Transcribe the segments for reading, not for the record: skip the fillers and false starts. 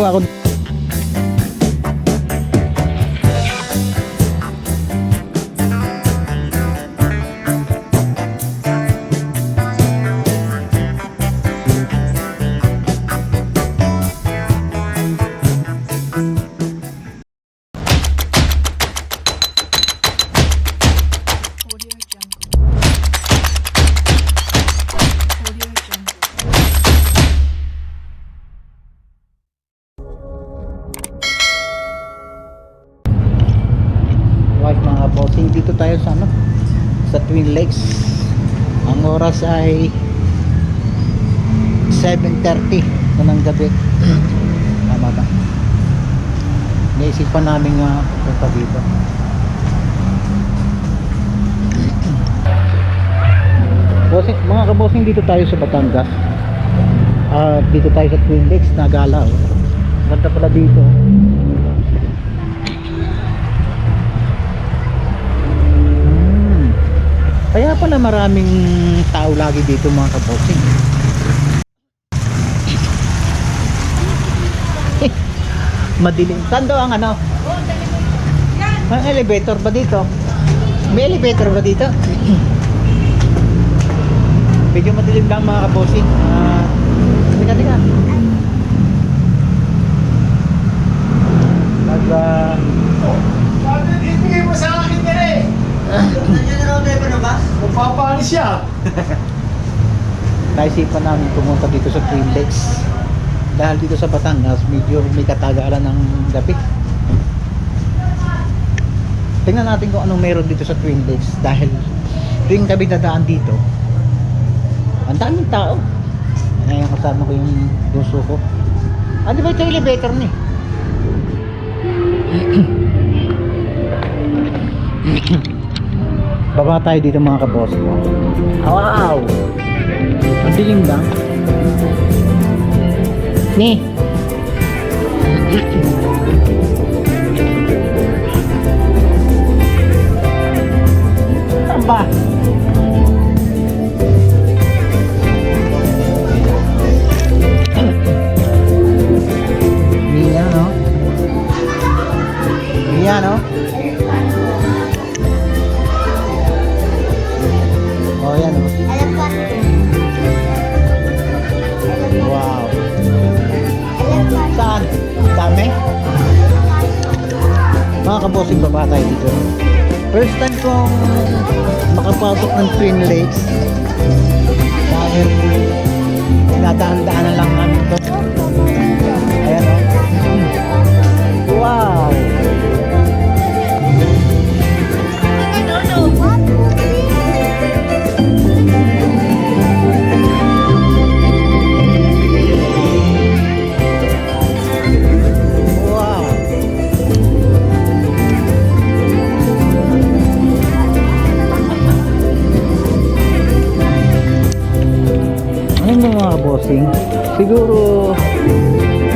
ginagawa ko. Mga bossing, dito tayo sa sa Twin Lakes. Ang oras ay 7:30 na ng gabi. Tama ba? Naisipan namin nga punta dito. Bossing, mga kabossing, dito tayo sa Batangas. Dito tayo sa Twin Lakes, Nagala. Ganda pala dito. Kaya pala maraming tao lagi dito mga kabossing. Madilim. Saan daw ang ano? May elevator ba dito? May elevator ba dito? Medyo madilim lang mga kabossing. Tika. Ibigay mo sa akin ka rin. Nandiyan na raw tayo na ba? Magpapaalis siya. Naisipan namin pumunta dito sa Twin Lakes. Dahil dito sa Batangas, medyo may katagalan ng gabi. Tingnan natin kung anong meron dito sa Twin Lakes. Dahil tuwing gabi dadaan dito, ang daming tao. Ngayon kasama ko yung gusto ko. Di ba ito elevator ni? Baba tayo dito mga kaboss. Wow! Ang dilim lang. Ni! Aba! Niya, no? Niya, no? Oh, yan, no? Wow! Saan? Dami? Mga kabossing, baba tayo dito. First time kong makapasok ng Twin Lakes dahil dinadaan-daanan lang namin ito. Ayan, o. Wow! Mga bossing, siguro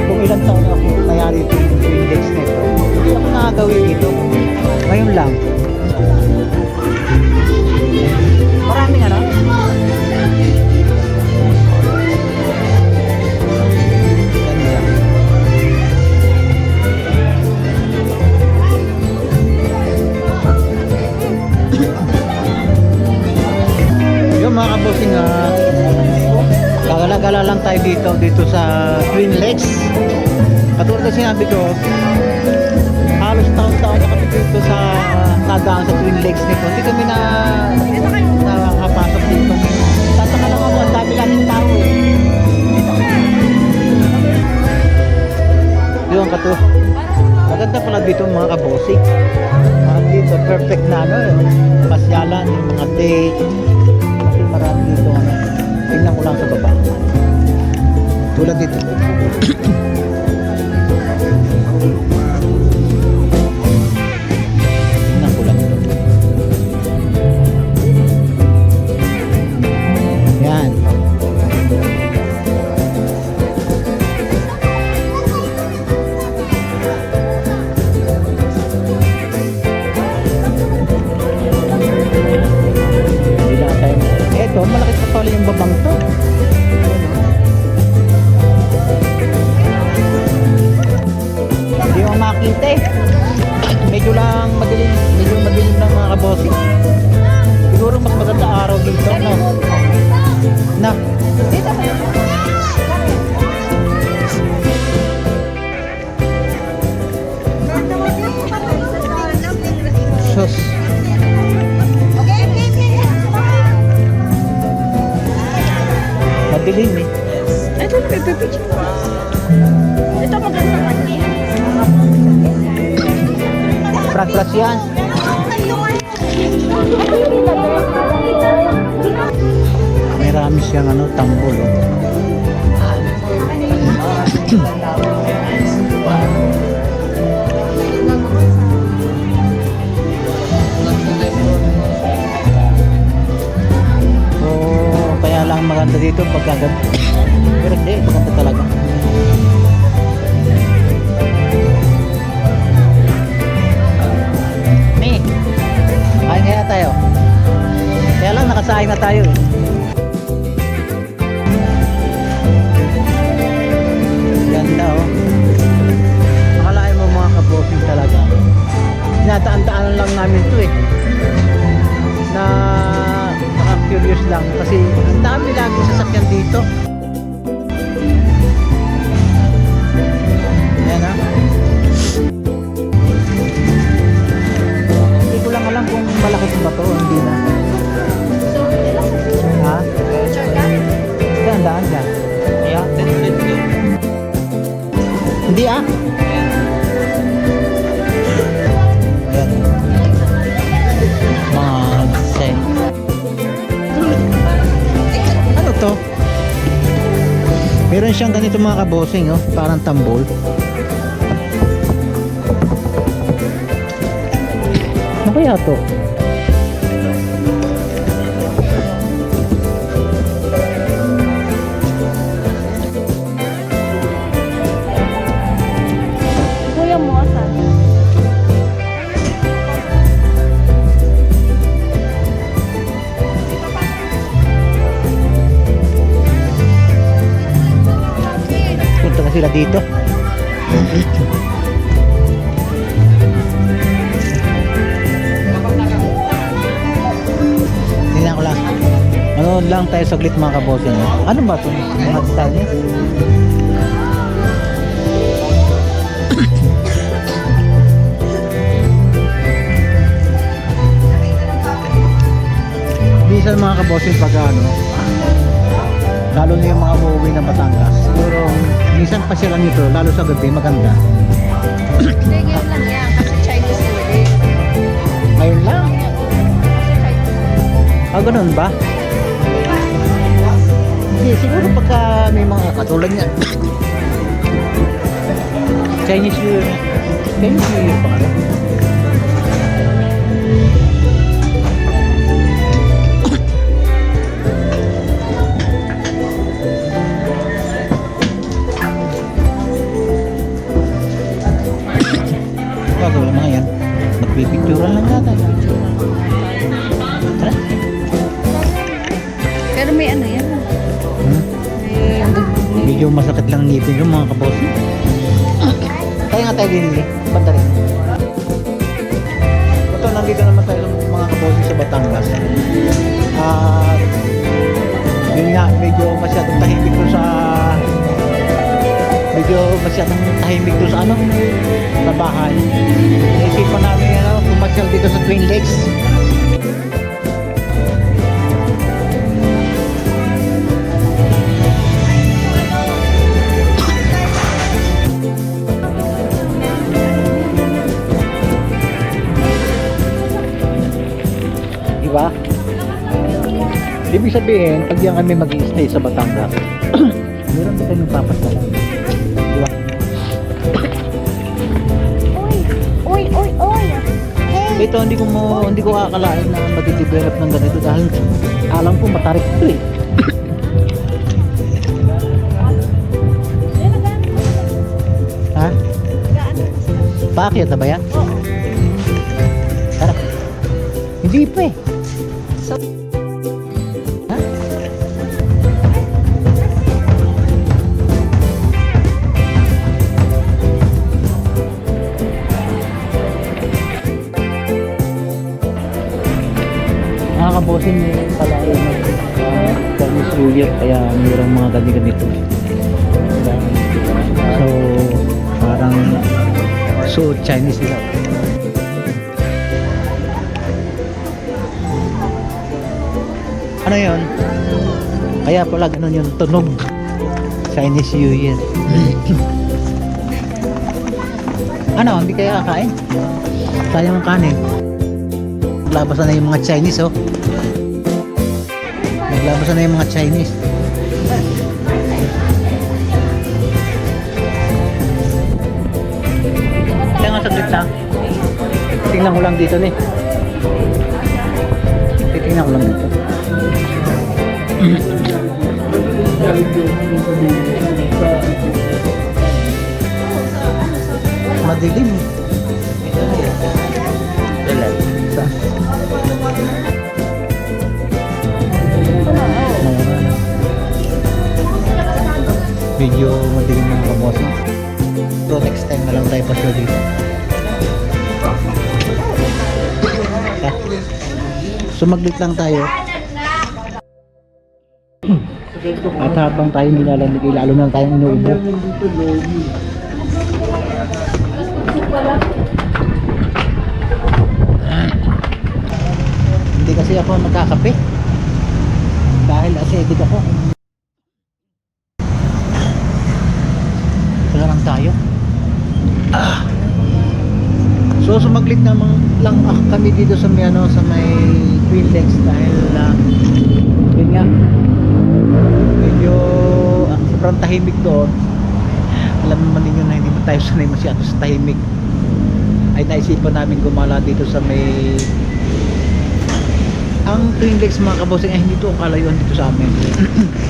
kung ilang taon ako nangyari ito yung Twin Lakes na ito, hindi ako nakagawin dito ngayon lang. Maraming ano? Yung mga kabossing, gala-gala lang tayo dito sa Twin Lakes. Katulad na sinabi ko, halos taon-taon na kami dito sa nadaan sa Twin Lakes nito. Hindi kami nakakapasok dito. Tataka lang ako, ang dami lang yung tao eh. Yun kato. Maganda pala dito mga kabosik. Dito perfect na pasyalan, yung mga date. Kasi marami dito tingnan ko lang sa baba. Tulad dito. Tingnan ko lang ito. Yan. Ito, malaki pa pala yung babang to. bilhin eh. Ito, pipipicture. Ito maganda kanya. Pras-pras yan. Marami siyang ano, tambol. Oh. So, kaya lang maganda dito pagkaganda. Pero hindi, maganda talaga. May, kain kaya tayo. Kaya lang nakasaing na tayo eh. Ganda oh. Akalain mo mga kabosing talaga. Tinataan-taanan lang namin to eh. Na naka-curious lang kasi ang dami lagi sasakyan dito. Ayan ha. Hindi ko lang alam kung malaki ba to o hindi na. Ha? Saan daan dyan? Yeah. Hindi ah. Ayan. Magsay. Ano to? Meron siyang ganito mga kabosing oh, parang tambol. Ano kaya to? Kuya mo, asan? Punta na sila dito. Tingnan ko lang. Manood lang tayo saglit mga kabosing. Ano ba ito? Mga Chinese? Minsan mga kabosing pag ano, lalo na yung mga uuwi ng Batangas, siguro minsan pa sila nito, lalo sa gabi maganda. Hindi, ngayon lang yan. Kasi Chinese food eh. Ngayon lang. Kasi Chinese. Ah, ganun ba? Hindi, siguro pagka may mga katulad niya. Chinese New Year. Chinese New Year pa ka. Bago lang mga yan. Magpipicturan lang yata. Tara. Pero may ano yan. May bugbog. Medyo masakit lang ngipin yung mga kabosi. Kaya nga tayo din eh. Banda rin. Ito, nandito naman tayo mga kabosi sa Batangas. At yun nga, medyo masyadong tahimik doon sa ano, sa bahay. Naisipan namin pumasyal dito sa Twin Lakes. Diba? Ibig sabihin, pag yan kami mag-i-stay sa Batangas, meron pa tayong papasyalan. Diba? Uy, uy, uy. Hey. Ito hindi ko akalain na mag-develop ng ganito dahil alam ko matarik ito eh. Ha? Paakyat na ba yan? Oo. Tara. Hindi pa eh. Ha? Nakakabosin mo pala yun Chinese New Year kaya mayroong mga ganito. So parang so Chinese nila. Ano yun? Kaya pala ganun yung tunog. Chinese New Year. Ano, hindi kaya kakain? Sayang ang kanin. Naglabasan na yung mga Chinese, oh. Naglabasan na yung mga Chinese. Kaya nga saglit lang. Tingnan ko lang dito, eh. Tingnan ko lang dito. Madilim. Sa? Medyo madilim mga kabossing. So next time na lang tayo pa dito. Sumaglit lang tayo. At habang tayo nilalamig, lalo na tayong inuubo. Hindi kasi ako magkakape. Dahil acidic ako. Wala lang tayo. So sumaglit naman lang kami dito sa may ano, sa may Twin Lakes dahil yun nga medyo sobrang tahimik doon. Alam naman ninyo na hindi mo tayo sanay masyado sa tahimik. Ay naisipan namin gumala dito sa may ang Twin Lakes mga kabossing ay hindi ito ang kalayuan dito sa amin.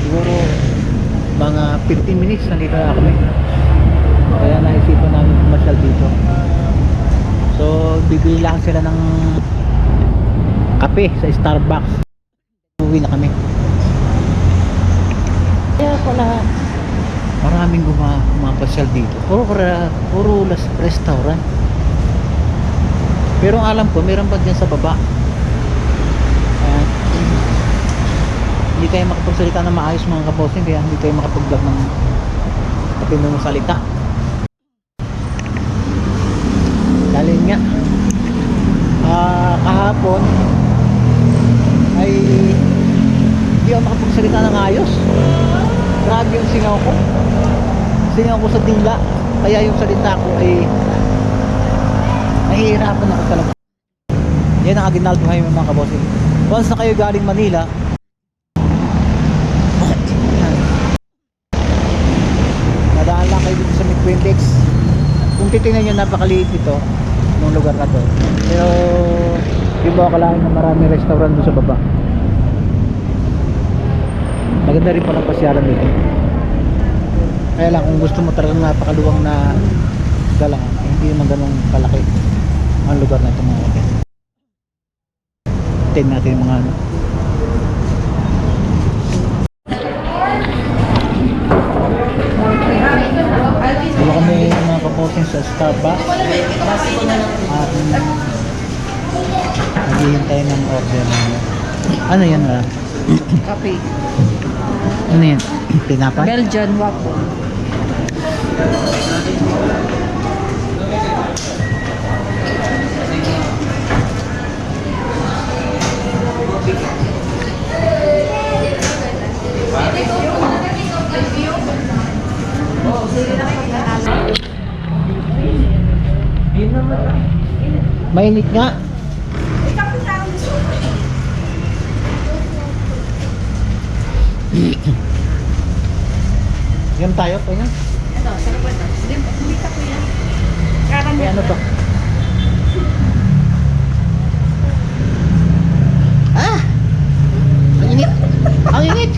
Siguro mga 15 minutes nandito na kami. Kaya naisipan namin pumasyal dito. So bibili lang sila ng kape sa Starbucks. Uwi na kami. Kaya pala maraming gumapasyal dito. Puro restaurant. Pero ang alam ko meron pa dyan sa baba. Hindi tayo makapagsalita na maayos mga kabossing, kaya hindi tayo makapag-vlog ng kapinong salita. Dahil nga kahapon ay hindi ako makapagsalita ng ayos. Grabe yung singaw ko. Singaw ko sa dila. Kaya yung salita ko ay nahihirapan ako talaga. Yan ang Aguinaldo Highway mga kabossing. Once na kayo galing Manila, nadaan lang kayo dito sa Twin Lakes. Kung titingnan nyo, napakaliit ito ng lugar na to. Pero iba akalain na maraming restaurant doon sa baba. Maganda rin palang pasyalan dito. Kaya lang kung gusto mo talagang napakaluwang na galang, hindi naman ganun kalaki ang lugar na ito mga kapatid. Tingnan natin yung mga ano. Wala kami mga kaposing sa Starbucks at naghihintay ng order namin. Ano yan na? Kape. Ano yan? Tinapay? Belgian waffle. Mainit nga. Yan tayo po yan. Ito, sarap ito. Hindi ka po yan. May ano to? Ah! Ang init! Ang init!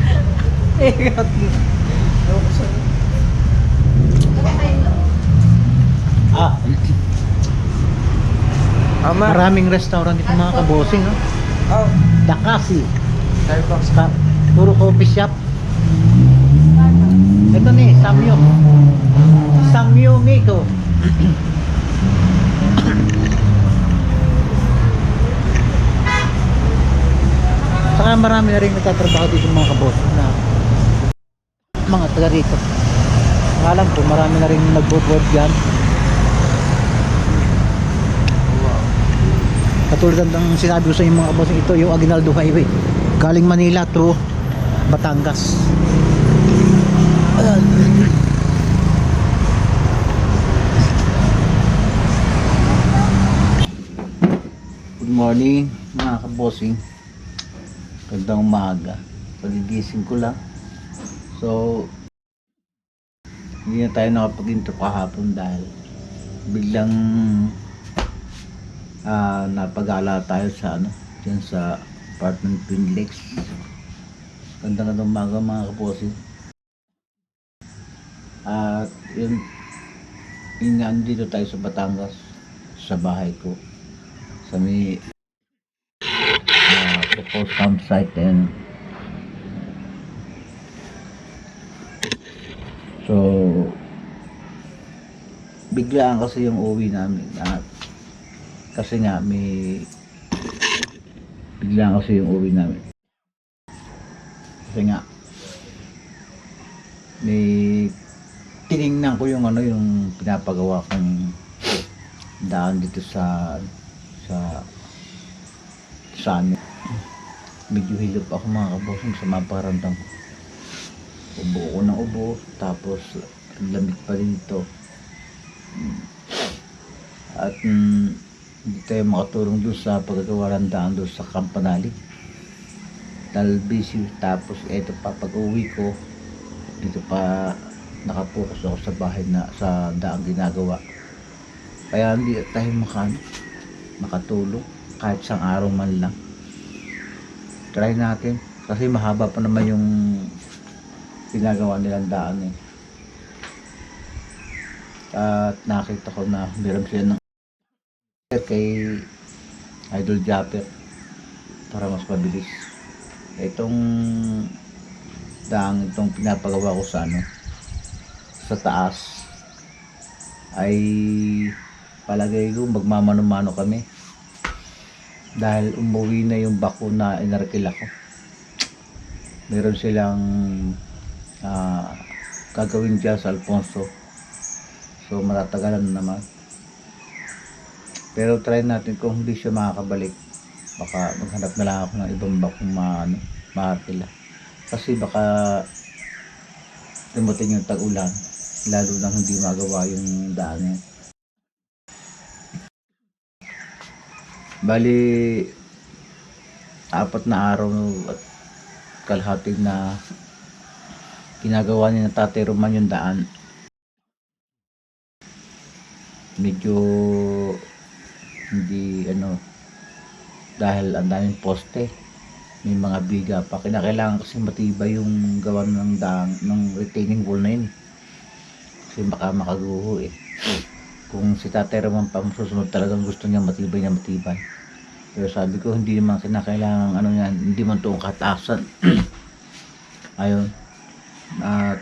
Maraming restaurant dito mga kabosing, no? Oh, Dakasi. Starbucks. Puro coffee shop. Ito ni, Samyo. Samyo Miko. Saka marami na rin nagtatrabaho dito mga kabos na mga taga rito. Alam ko marami na rin nag-work dyan. Katulad ng sinabi ko sa inyo mga kabos, ito yung Aguinaldo Highway. Galing Manila through Batangas. Ayan. Good morning mga kabossing. Gandang umaga. Pagigising ko lang. So hindi na tayo nakapag-intro kahapon dahil biglang napagala tayo sa dyan sa apartment Twin Lakes. Gandang umaga mga kabossing. At yun nga, dito tayo sa Batangas, sa bahay ko, sa may proposed campsite. And so biglaan kasi yung uwi namin, at kasi nga biglaan kasi yung uwi namin kasi nga may tinignan ko yung yung pinapagawa kong daan dito sa amin. Medyo hilop ako mga kabosong sa maparandang ko. Ubo ko ng ubo, tapos lamig pa dito. At hindi tayo makatulong doon sa paggagawa ng daan doon sa Campanali dahil busy. Tapos eto pa, pag uwi ko dito pa nakapokus ako sa bahay na sa daang ginagawa, kaya hindi tayo makatulog kahit isang araw man lang. Try natin kasi mahaba pa naman yung ginagawa nilang daan At nakita ko na meron sila ng kay Idol Japper para mas mabilis. Itong itong pinapagawa ko sa sa taas ay palagay ko magmamano-mano kami dahil umuwi na yung bako na inarkila ko. Meron silang gagawin dyan sa Alfonso, so matatagalan na naman, pero try natin. Kung hindi siya makakabalik, baka maghanap na lang ako ng ibang bakong maarkila, kasi baka dumating yung tag-ulan, lalo nang hindi magawa yung daan Bali 4 na araw at kalahati na ginagawa ni Tatay Roman yung daan. Medyo hindi dahil ang daming poste, may mga biga pa, kinakailangan kasi matibay yung gawa ng daan, ng retaining wall na yun, kasi baka makaguho kung si Tatay Roman pa susunod, talagang gusto niya matibay. Pero sabi ko hindi naman kinakailangan yan, hindi man ito kataasan. Ayun, at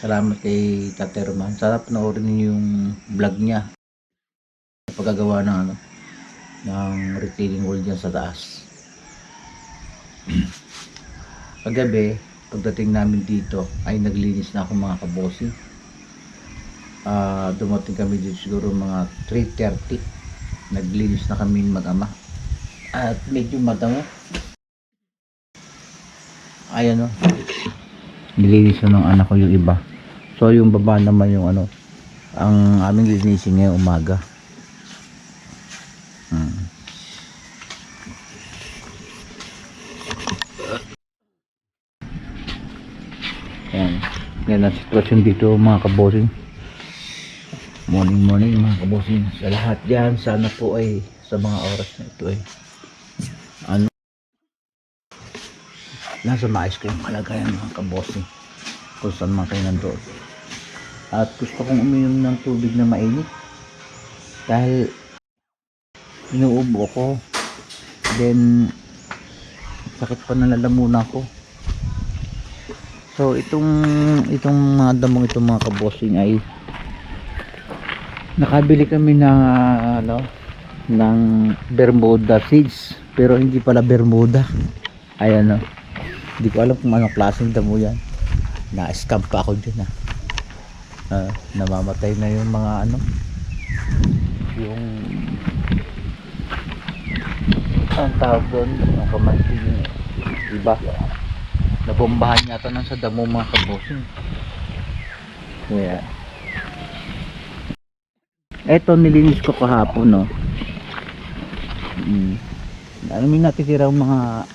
salamat kay Tatay Roman. Sana panoorin niyo yung vlog niya, paggagawa ng retaining wall dyan sa taas. Paggabi, pagdating namin dito ay naglinis na ako mga kabossing. Dumating kami dito siguro mga 3:30. Naglinis na kami mag-ama at medyo madamo. Ayan nilinis na ng anak ko yung iba. So yung baba naman yung ang aming linisin ngayong umaga. Yan ang sitwasyon dito mga kabossing. Morning mga kabossing sa lahat dyan. Sana po ay sa mga oras na ito ay nasa maayos kayong kalagayan mga kabossing kung saan man kayo nandoon. At gusto kong uminom ng tubig na mainit dahil inuubo ko, then sakit pa ng lalamunan ko. So itong mga damong itong mga kabossing ay nakabili kami ng ng Bermuda seeds, pero hindi pala Bermuda. Ayan hindi ko alam kung anong klaseng damo yan. Na-scam pa ako dyan namamatay na yung mga yung ang tawag doon, ang kamansin, iba Nabombahan yata ng sa damo mga kabosing. Kaya eto nilinis ko kahapon, no. Ano may natitira mga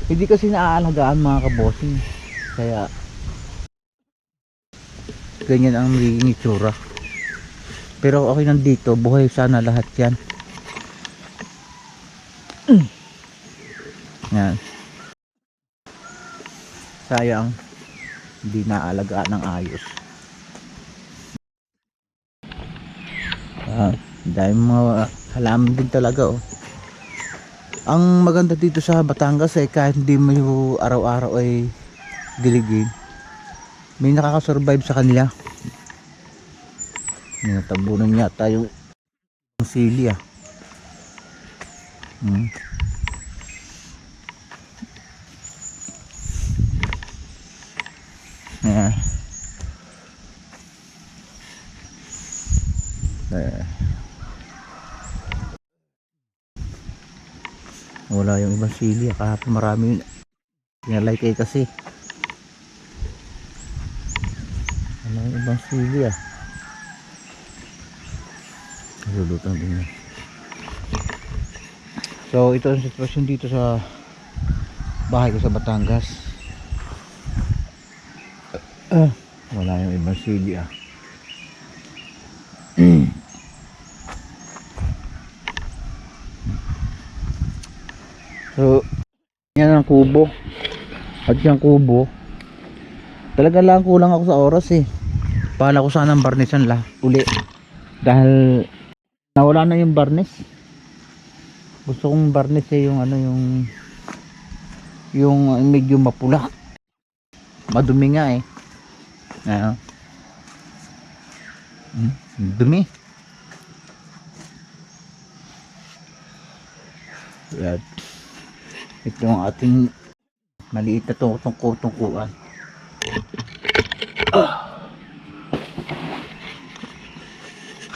hindi kasi naaalagaan mga kabosing. Kaya ganyan ang magiging itsura. Pero okay nandito, buhay sana lahat yan. Yan. Sayang hindi naalagaan ng ayos. Dahil mga halaman din talaga, oh. Ang maganda dito sa Batangas kahit hindi mo araw-araw ay diligin, may nakakasurvive sa kanila. Natabunan yata yung sili, Yeah. Wala yung ibang sili, kahapon marami yun. Pinalike kasi wala yung ibang sili, nalulutang din yan. So ito ang sitwasyon dito sa bahay ko sa Batangas. Wala yung ibang sili, So yan ang kubo. At yung kubo talaga lang kulang ako sa oras, Pala ko sanang barnisan uli dahil nawala na yung barnis. Gusto kong barnis, yung ano, yung medyo mapula, madumi nga, dumi. Yan. Ito ang ating maliit na tungkuan.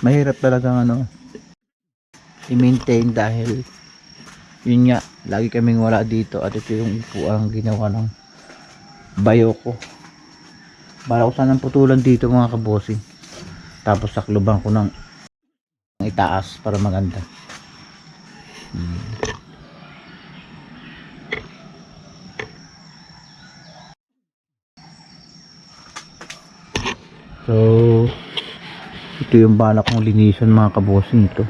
Mahirap talagang i-maintain dahil yun nga, lagi kaming wala dito at ito yung upuan ginawa ng bayo ko. Bala ko sanang putulan dito mga kabosing, tapos sakluban ko ng itaas para maganda. So ito yung balak kong linisan mga kabosing ito.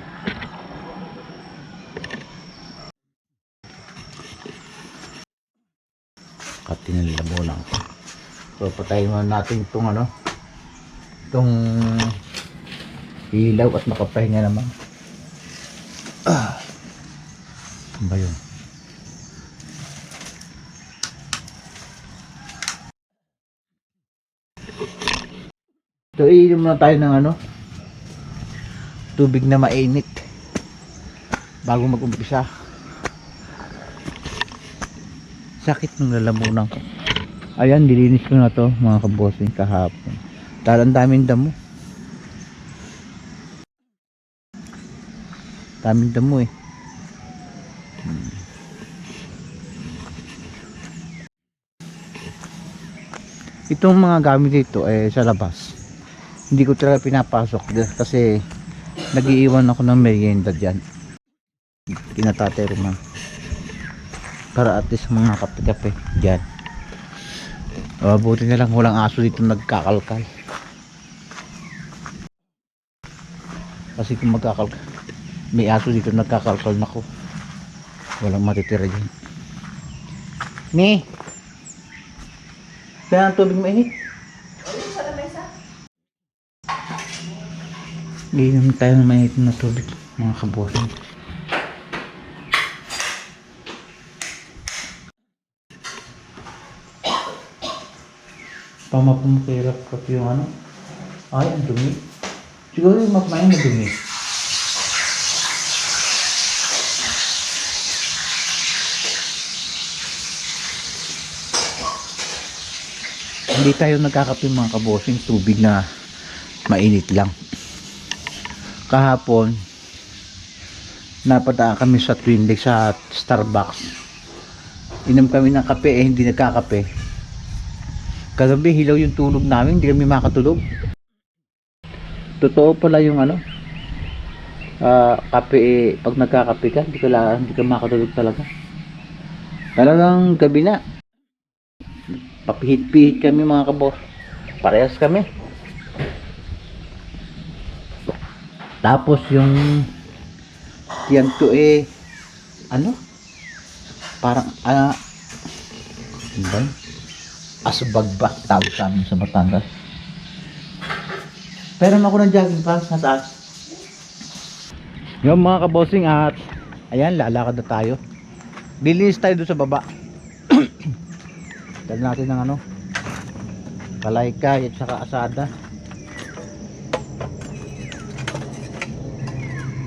Katinalabo lang. So patayin muna natin itong itong ilaw at makapahinga naman. Ano ba yun? So iinom na tayo ng tubig na mainit bago mag-umpisa. Sakit ng lalamunan ko. Ayan, nilinis ko na to mga kabosing kahapon. Dahil ang daming damo. Daming damo, Itong mga gamit dito sa labas hindi ko talaga pinapasok kasi nag-iiwan ako ng merienda dyan kina Tatay Roman para at least mga kape-kape dyan. Buti na lang walang aso dito nagkakalkal, kasi kung magkakalkal may aso dito nagkakalkal, nako walang matitira dyan. Kaya ang tubig mainit. Iinom tayo ng mainit na tubig mga kabosing. Pamapumukirap ko yung ay ang dumi. Siguro yung mapmain na dumi. Hindi tayo nagkakape mga kabosing tubig na mainit lang. Kahapon napadaan kami sa Twin Lake sa Starbucks. Inom kami ng kape eh hindi nagkakape. Kagabi hilaw yung tulog namin, hindi kami makatulog. Totoo pala yung ano, kape eh, pag nagkakape ka, hindi ka makatulog talaga. Talagang gabi na. Papihit-pihit kami mga kaboss. Parehas kami. Tapos yung tiyan ko eh ano? Parang ano ba? Asubag ba tawag sa amin sa Batangas. Pero ako ng jogging pants sa taas. Yung mga kabossing at ayan lalakad na tayo. Lilis tayo doon sa baba. Dala natin ng ano kalaykay at saka asada.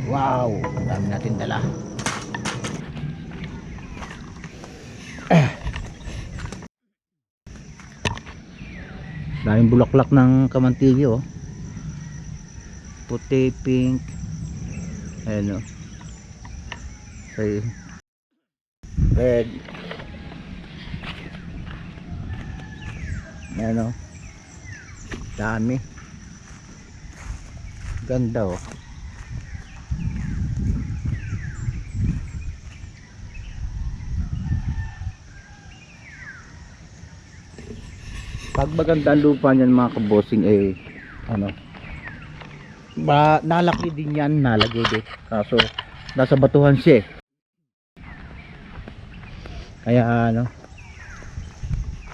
Wow, dami natin dala. Daming bulaklak ng kamantili oh. Puti, pink. Ayan oh. Red. Ayan oh. Dami. Ganda oh. Pag maganda ang lupa niyan mga kabossing eh ano ba nalaki din yan, nalagay din kaso nasa batuhan siya eh. Kaya ano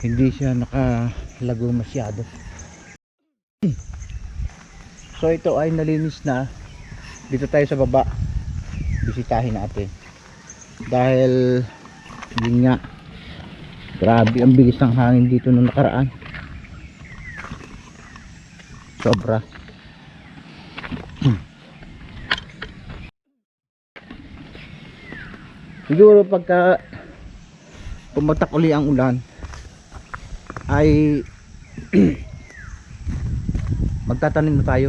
hindi siya nakalago masyado. So ito ay nalinis na. Dito tayo sa baba bisitahin natin dahil yun nga grabe ang bilis ng hangin dito nung nakaraan. Sobra. Siguro pagka pumatak uli ang ulan ay magtatanim na tayo.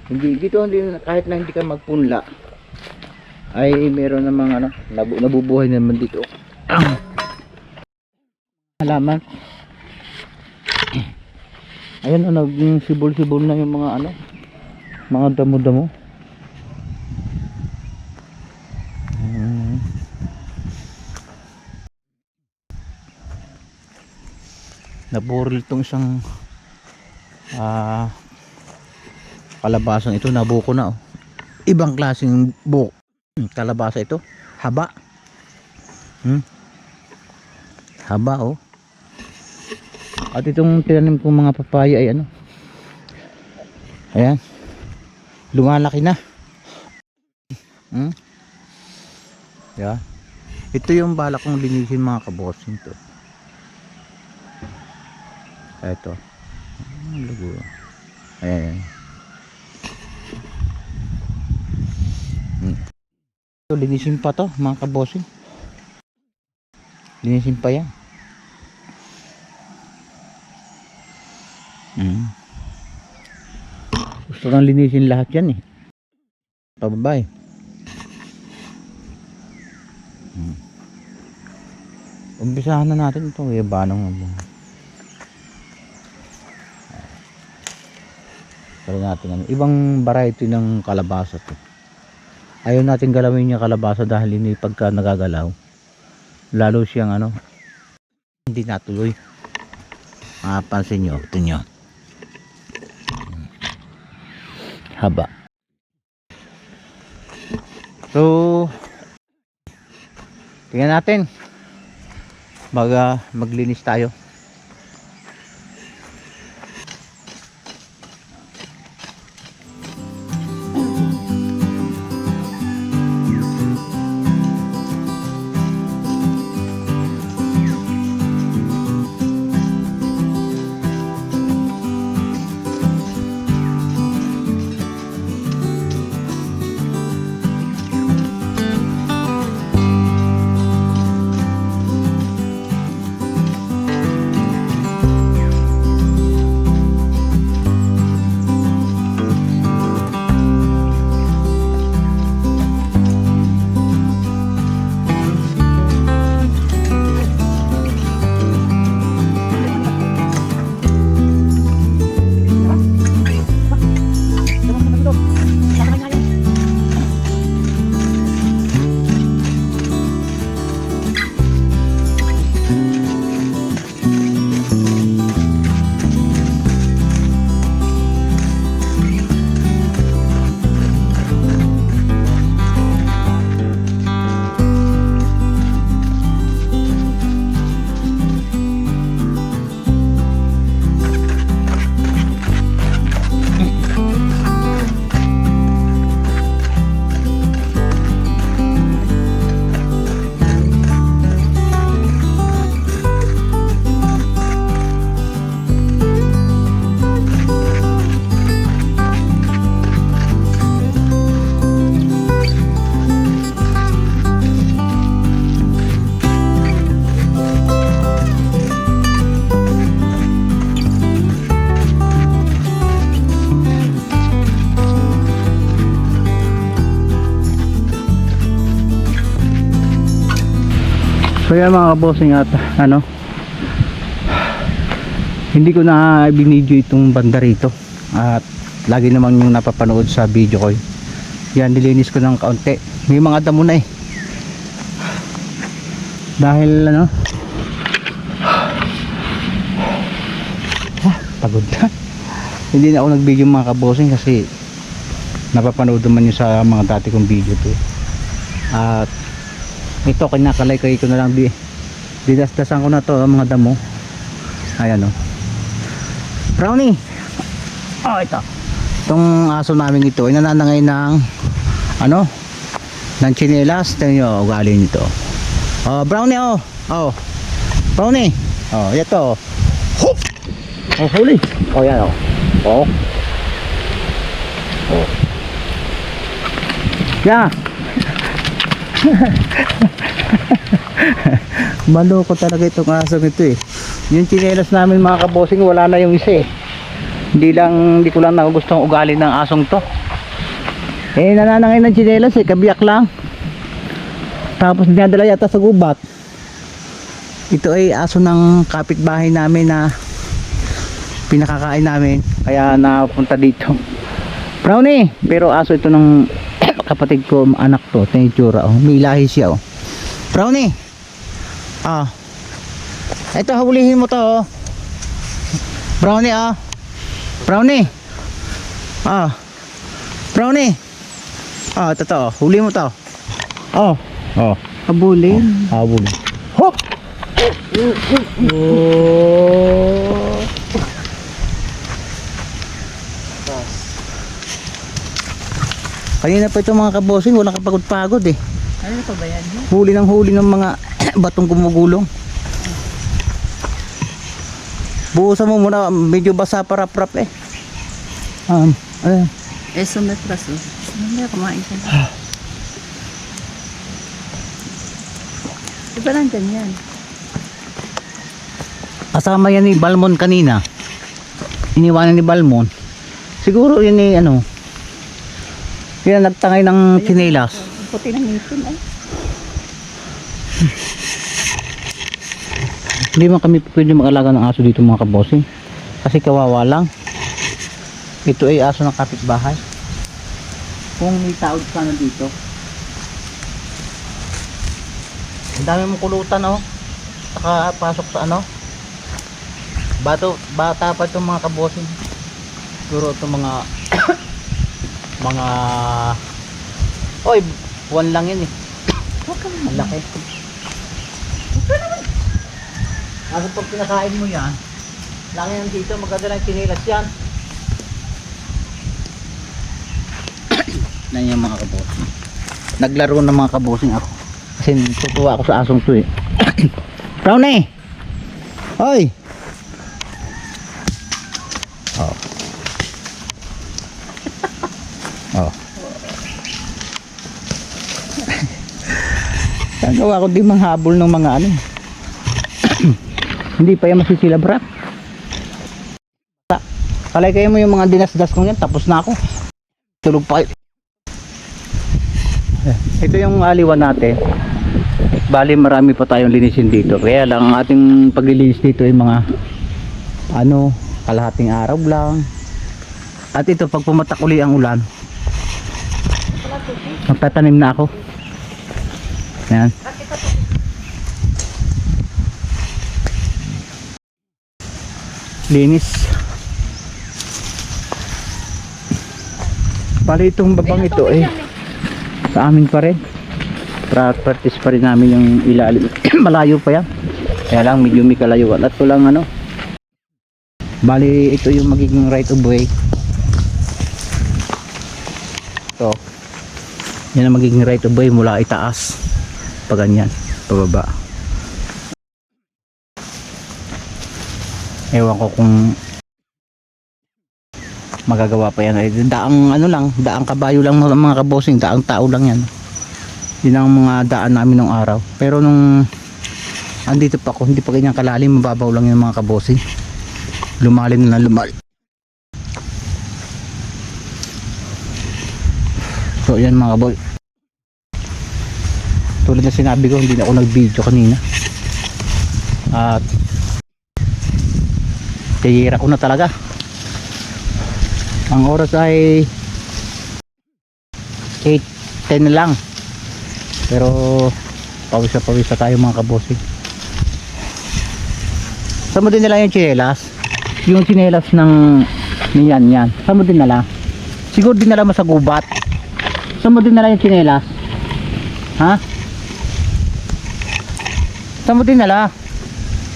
Hindi dito kahit na hindi ka magpunla ay meron namang ano nabubuhay naman dito. Halaman. Ayan ano, sibol-sibol na yung mga ano, mga damo-damo. Naburil tong isang kalabasang ito, nabuko na oh. Ibang klaseng kalabasa ito, haba. Haba oh. At itong tinanim kong mga papaya ay ano, ayan, lumalaki na. Yeah. Ito yung balak kong linisin mga kabossing to. Ito lugo. Ayan. Ito linisin pa to mga kabossing. Linisin pa yan. Gusto kang linisin lahat yan eh. Pababa eh. Umpisahan na natin ito. Banong mo. Pero natin ano, ibang variety ng kalabasa to. Ayaw natin galawin yung kalabasa dahil hindi pagka nagagalaw lalo siyang ano hindi natuloy. Mapansin nyo, ito nyo haba. So tingnan natin maglinis tayo. So yan mga kabossing, at ano, hindi ko na binidyo itong banda rito at lagi naman yung napapanood sa video ko. Yan, nilinis ko ng kaunti. May mga damo na eh, dahil ano, pagod na. Hindi na ako nag video mga kabossing kasi napapanood naman yun sa mga dati kong video to. At ito, kinakalay ko na lang, dinasdasan ko na to ang mga damo. Ayan o, Brownie. Oh, ito, itong aso namin ito ay nananangay ng ano, ng tsinelas. Tingnan nyo ugali nito. Oh, Brownie, oh, oh, Brownie, oh, ito, hop, oh, huli, oh, yan, oh, oh, oh, yeah. Maloko talaga itong asong ito eh. Yung tsinelas namin mga kabossing, wala na yung isa eh. Hindi ko lang nagustuhan ugali ng asong to. Eh, nananangay ng tsinelas eh, kabiyak lang. Tapos dinadala yata sa gubat. Ito ay aso ng kapitbahay namin na pinakakain namin, kaya napunta dito. Brownie, pero aso ito ng kapatid ko, anak to. Ito yung itsura, oh. May lahi siya, oh. Brownie, ah, ito, hulihin mo to, oh. Brownie, ah, Brownie, ah, Brownie, ah, ito to, huli mo to, oh, oh, Habulin. habol, hop, oh. Kanina pa ito mga kabossing, wala kapagod-pagod eh. Ano pa ba yan? Huli ng mga batong gumugulong. Buhusan mo muna, medyo basa pa rap-rap eh. Ayan. Eh, sumetras oh. Mamaya kumain ka na. Diba nandyan yan? Kasama yan ni Balmon kanina. Iniwanan ni Balmon. Siguro yun eh, ano, yan nagtangay ng tsinelas. Ang puti ng ngipin ay. Hindi man kami pwede mag-alaga ng aso dito mga kabossing, kasi kawawa lang. Ito ay aso ng kapitbahay. Kung may tao sana dito. Ang dami mong kulutan oh. Saka pasok sa ano, bata pa itong mga kabossing. Siguro itong mga mga oy, buwan lang yun eh. Ang laki. Kasi pag pinakain mo yan, laki yan dito, maganda lang kinilas yan. Yan yung mga kabosing. Naglaro ng mga kabosing ako. Kasi tutuwa ako sa asong to eh. Brownie! Oy! Oh. Oh. Gagawa ko din manghabol ng mga ano. Hindi pa yan masisilabrat. Kalay kayo mo yung mga dinasdas ko yan, tapos na ako. Tulog pa kayo. Ito yung aliwan natin. Bali marami pa tayong linisin dito. Kaya lang ang ating paglilinis dito ay mga ano, kalahating araw lang. At ito pag pumatak uli ang ulan, magtatanim na ako. Yan. Linis. Bali itong babang ito eh sa amin pa rin. Practice pa rin namin yung ilalim. Malayo pa yan. Kaya lang medyo may kalayuan. At ito lang ano. Bali ito yung magiging right of way. Ito. Yan ang magiging right of way mula itaas. Pa ganyan. Pababa. Ewan ko kung magagawa pa yan. Daang ano lang, daang kabayo lang mga kabosing, daang tao lang yan. Yun ang mga daan namin nung araw. Pero nung andito pa ako, hindi pa ganyan kalalim, mababaw lang yung mga kabosing. Lumalim na lumalim. So yan mga boy. Tulad na sinabi ko, hindi na ako nag video kanina. At tira ko na talaga. Ang oras ay 8:10 lang. Pero pawis na tayo mga kabosing. Saan mo dinala yung tsinelas? Yung tsinelas ng yan. Saan mo dinala? Siguro dinala mo sa gubat. Saan mo dinala yung tsinelas? Ha? Saan mo dinala?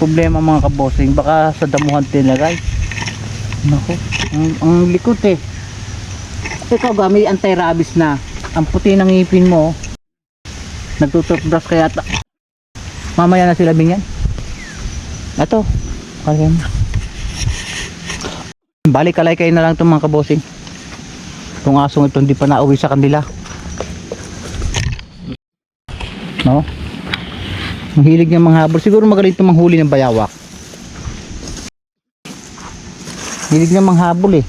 Problema mga kabosing, baka sa damuhan tinagay. Naku, ang likot eh. Ikaw gamit anti-rabies na. Ang puti ng ngipin mo. Nagtututbrush kaya mamaya na sila bingyan. Ito, kaya mo. Balik kalay kayo na lang itong mga kabosing. Itong asong ito hindi pa nauwi sa kanila. No? Ang hilig niya manghabol. Siguro magaling itong manghuli ng bayawak. Hilig niya manghabol eh.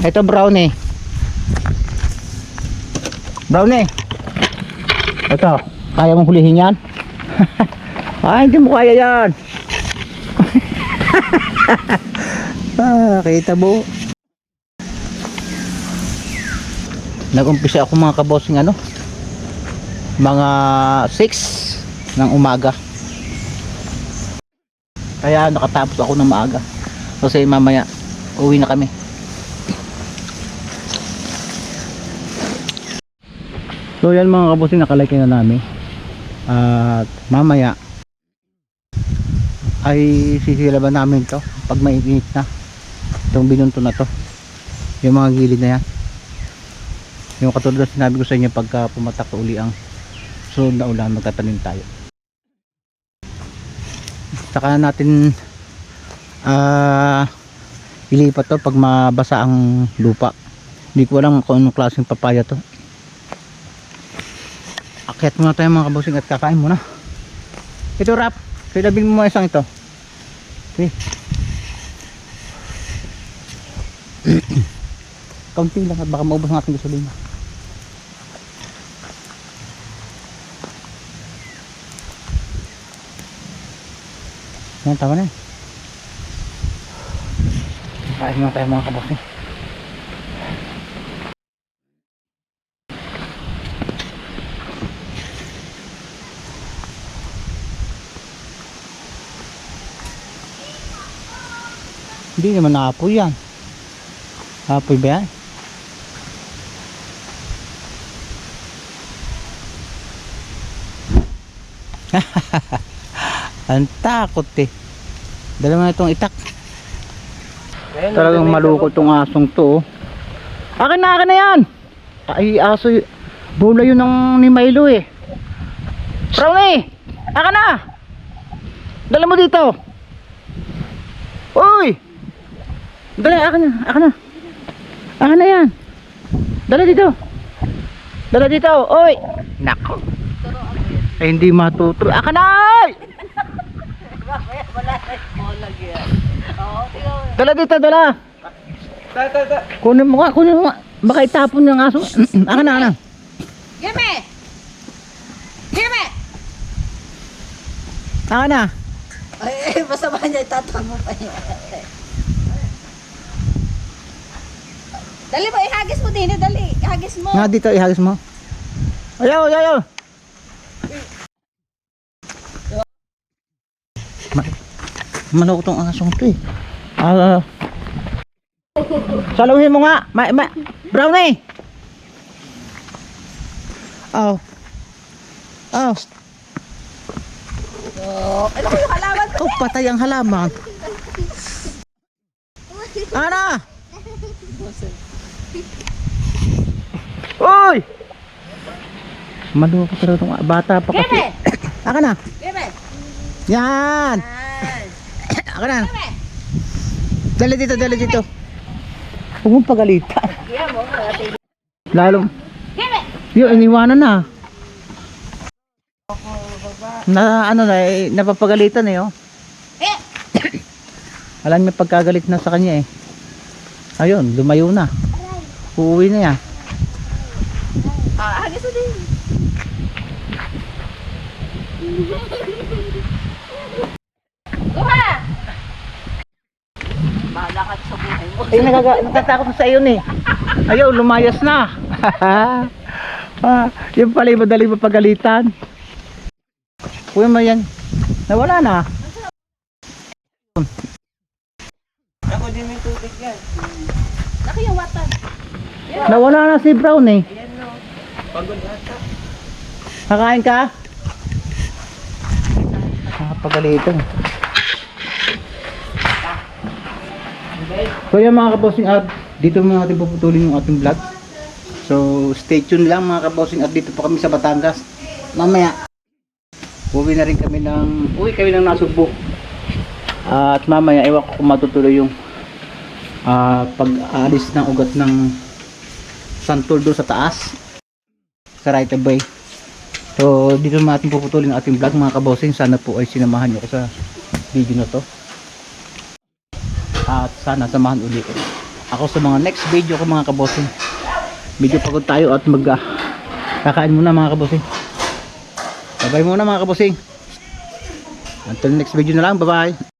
Ito brownie. Brownie. Ito. Kaya mong hulihin yan? Ay, hindi mo kaya yan. Kita mo. Nag-umpisa ako mga kabosing mga 6 ng umaga. Kaya nakatapos ako ng maaga. Kasi mamaya uwi na kami. So yan mga kabosing, nakalike na namin. At mamaya ay sisilaban namin to pag mainit na. Itong binunto na to. Yung mga gilid na yan. Yung katulad na sinabi ko sa inyo, pagka pumatak uli ang sunod na ulan, magtatanim tayo. Saka natin ilipat to pag mabasa ang lupa. Hindi ko alam kung anong klaseng papaya to. Akyat muna tayo mga kabosing at kakain muna. Ito Rap, silabing mo isang ito. Okay. Kaunti lang at baka maubos ang ating gasolina. Yan, tama na yan. Kain muna tayo mga kabosing. Hindi naman naapoy yan. Apoy ba yan? Ang takot eh. Dala mo na itong itak. Talagang malukot tong asong to. Akin na yan. Ay aso, bola yun ng ni Milo eh. Brownie, akin na. Dala mo dito. Uy, dala, akin na. Akin na yan. Dala dito. Uy, nako. Ay hindi matutuloy. Akin na. Dala dito. Kunin mo nga. Baka itapon yung aso. Akin na. Gimme! Akin na. Ay, basta ba niya itatapon mo pa niya. Dali mo, ihagis mo din. Dali, ihagis mo. Nga dito, ihagis mo. Ayaw. Manok tong asong to eh. Saluhin mo nga. Brownie. Oh. Ano ko yung halaman ko? Oh, patay ang halaman. Ana! Uy! Maloko talaga itong bata pa kasi. Gimme! Aka na. Gimme! Yan! Aka na. Dali dito. Huwag mong pagalitan. Lalong. Gimme! Yun, iniwanan na. Napapagalitan eh oh. Alam niya pagkagalit na sa kanya eh. Ayun, lumayo na. Uuwi na yan. Hagis mo din. Bahala ka sa buhay mo. Eh, natatakot na sa iyo eh. Ayaw, lumayas na. Yung pala yung madaling mapagalitan. Kuya mo yan. Nawala na. Ako din may tubig yan. Nakiyawatan. Nawala na si Brown eh. Ayan no. Pagod ata. Kakain ka? Nakapagalitan. So yan mga kabossing at dito mga ating puputulin yung ating vlog. So stay tuned lang mga kabossing at dito po kami sa Batangas. Mamaya uwi kami ng Nasugbo. At mamaya ewan ko kung matutuloy yung pag-aalis ng ugat ng santol doon sa taas sa right of way. So dito naman ating puputulin ang ating vlog mga kabossing. Sana po ay sinamahan nyo ko sa video na to. At sana samahan ulit ako sa mga next video ko mga kabossing. Medyo pagod tayo at kakain muna mga kabossing. Bye bye muna mga kabossing. Until next video na lang. Bye bye.